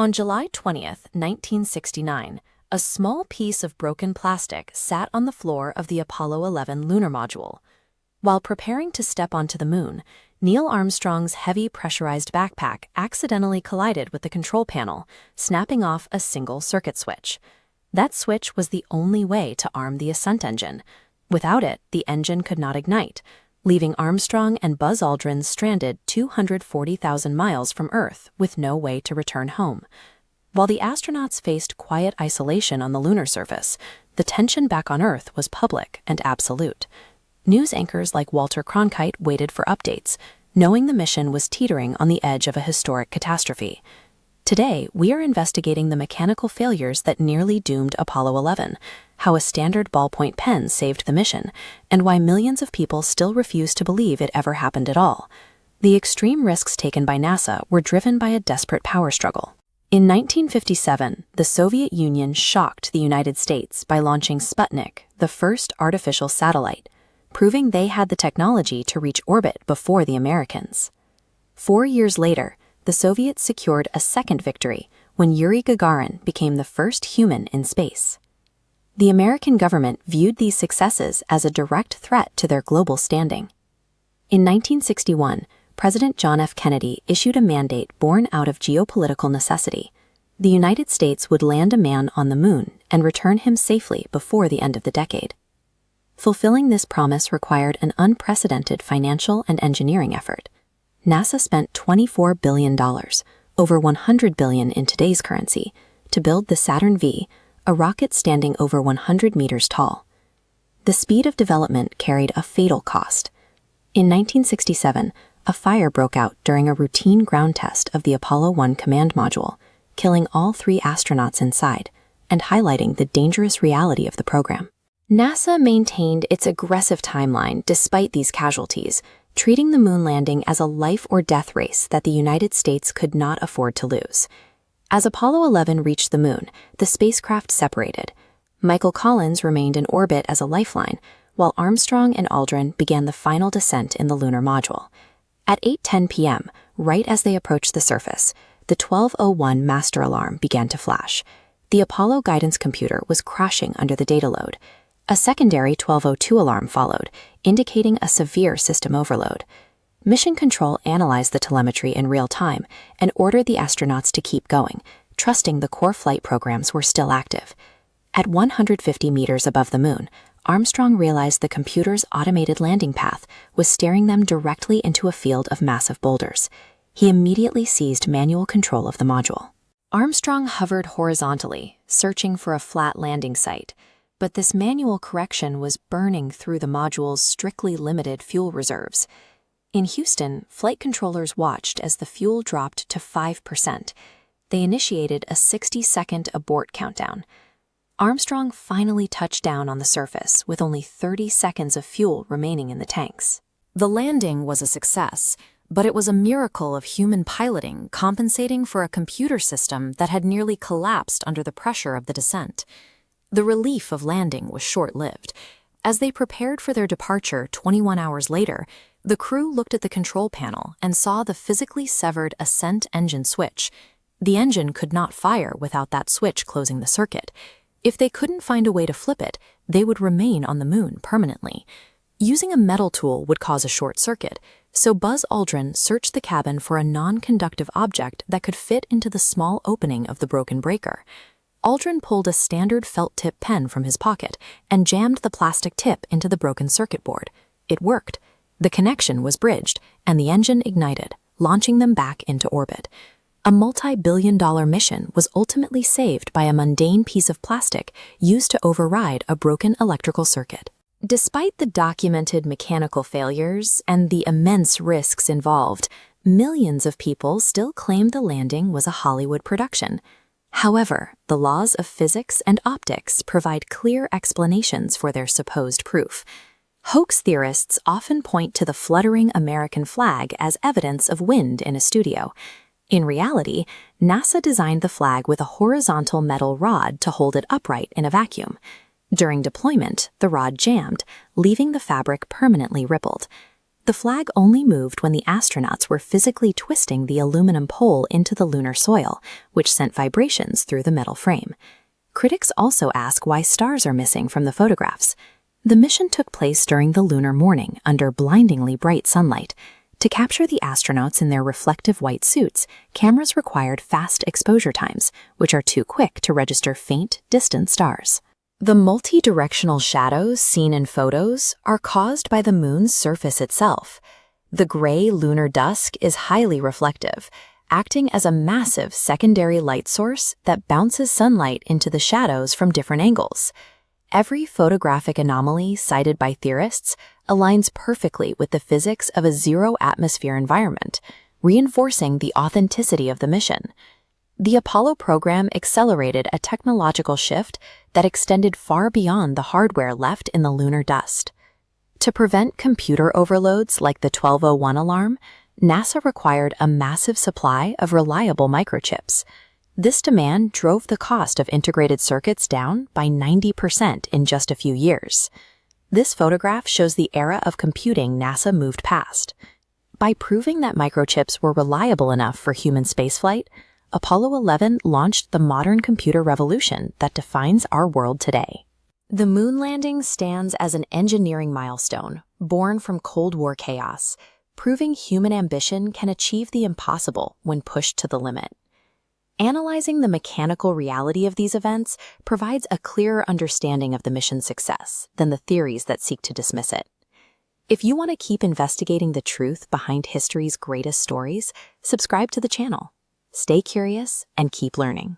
On July 20th, 1969, a small piece of broken plastic sat on the floor of the Apollo 11 lunar module. While preparing to step onto the moon, Neil Armstrong's heavy pressurized backpack accidentally collided with the control panel, snapping off a single circuit switch. That switch was the only way to arm the ascent engine. Without it, the engine could not ignite, leaving Armstrong and Buzz Aldrin stranded 240,000 miles from Earth with no way to return home. While the astronauts faced quiet isolation on the lunar surface, the tension back on Earth was public and absolute. News anchors like Walter Cronkite waited for updates, knowing the mission was teetering on the edge of a historic catastrophe. Today, we are investigating the mechanical failures that nearly doomed Apollo 11, how a standard ballpoint pen saved the mission, and why millions of people still refuse to believe it ever happened at all. The extreme risks taken by NASA were driven by a desperate power struggle. In 1957, the Soviet Union shocked the United States by launching Sputnik, the first artificial satellite, proving they had the technology to reach orbit before the Americans. 4 years later, the Soviets secured a second victory when Yuri Gagarin became the first human in space. The American government viewed these successes as a direct threat to their global standing. In 1961, President John F. Kennedy issued a mandate born out of geopolitical necessity. The United States would land a man on the moon and return him safely before the end of the decade. Fulfilling this promise required an unprecedented financial and engineering effort. NASA spent $24 billion, over $100 billion in today's currency, to build the Saturn V, a rocket standing over 100 meters tall. The speed of development carried a fatal cost. In 1967, a fire broke out during a routine ground test of the Apollo 1 command module, killing all 3 astronauts inside and highlighting the dangerous reality of the program. NASA maintained its aggressive timeline despite these casualties, treating the moon landing as a life-or-death race that the United States could not afford to lose. As Apollo 11 reached the moon, the spacecraft separated. Michael Collins remained in orbit as a lifeline, while Armstrong and Aldrin began the final descent in the lunar module. At 8:10 p.m., right as they approached the surface, the 12:01 master alarm began to flash. The Apollo guidance computer was crashing under the data load. A secondary 12:02 alarm followed, indicating a severe system overload. Mission Control analyzed the telemetry in real time and ordered the astronauts to keep going, trusting the core flight programs were still active. At 150 meters above the moon, Armstrong realized the computer's automated landing path was steering them directly into a field of massive boulders. He immediately seized manual control of the module. Armstrong hovered horizontally, searching for a flat landing site. But this manual correction was burning through the module's strictly limited fuel reserves. In Houston, flight controllers watched as the fuel dropped to 5%. They initiated a 60-second abort countdown. Armstrong finally touched down on the surface with only 30 seconds of fuel remaining in the tanks. The landing was a success, but it was a miracle of human piloting compensating for a computer system that had nearly collapsed under the pressure of the descent. The relief of landing was short-lived. As they prepared for their departure 21 hours later, the crew looked at the control panel and saw the physically severed ascent engine switch. The engine could not fire without that switch closing the circuit. If they couldn't find a way to flip it, they would remain on the moon permanently. Using a metal tool would cause a short circuit, so Buzz Aldrin searched the cabin for a non-conductive object that could fit into the small opening of the broken breaker. Aldrin pulled a standard felt-tip pen from his pocket and jammed the plastic tip into the broken circuit board. It worked. The connection was bridged, and the engine ignited, launching them back into orbit. A multi-billion-dollar mission was ultimately saved by a mundane piece of plastic used to override a broken electrical circuit. Despite the documented mechanical failures and the immense risks involved, millions of people still claim the landing was a Hollywood production. However, the laws of physics and optics provide clear explanations for their supposed proof. Hoax theorists often point to the fluttering American flag as evidence of wind in a studio. In reality, NASA designed the flag with a horizontal metal rod to hold it upright in a vacuum. During deployment, the rod jammed, leaving the fabric permanently rippled. The flag only moved when the astronauts were physically twisting the aluminum pole into the lunar soil, which sent vibrations through the metal frame. Critics also ask why stars are missing from the photographs. The mission took place during the lunar morning under blindingly bright sunlight. To capture the astronauts in their reflective white suits, cameras required fast exposure times, which are too quick to register faint, distant stars. The multi-directional shadows seen in photos are caused by the moon's surface itself. The gray lunar dusk is highly reflective, acting as a massive secondary light source that bounces sunlight into the shadows from different angles. Every photographic anomaly cited by theorists aligns perfectly with the physics of a zero-atmosphere environment, reinforcing the authenticity of the mission. The Apollo program accelerated a technological shift that extended far beyond the hardware left in the lunar dust. To prevent computer overloads like the 1201 alarm, NASA required a massive supply of reliable microchips. This demand drove the cost of integrated circuits down by 90% in just a few years. This photograph shows the era of computing NASA moved past. By proving that microchips were reliable enough for human spaceflight, Apollo 11 launched the modern computer revolution that defines our world today. The moon landing stands as an engineering milestone, born from Cold War chaos, proving human ambition can achieve the impossible when pushed to the limit. Analyzing the mechanical reality of these events provides a clearer understanding of the mission's success than the theories that seek to dismiss it. If you want to keep investigating the truth behind history's greatest stories, subscribe to the channel. Stay curious and keep learning.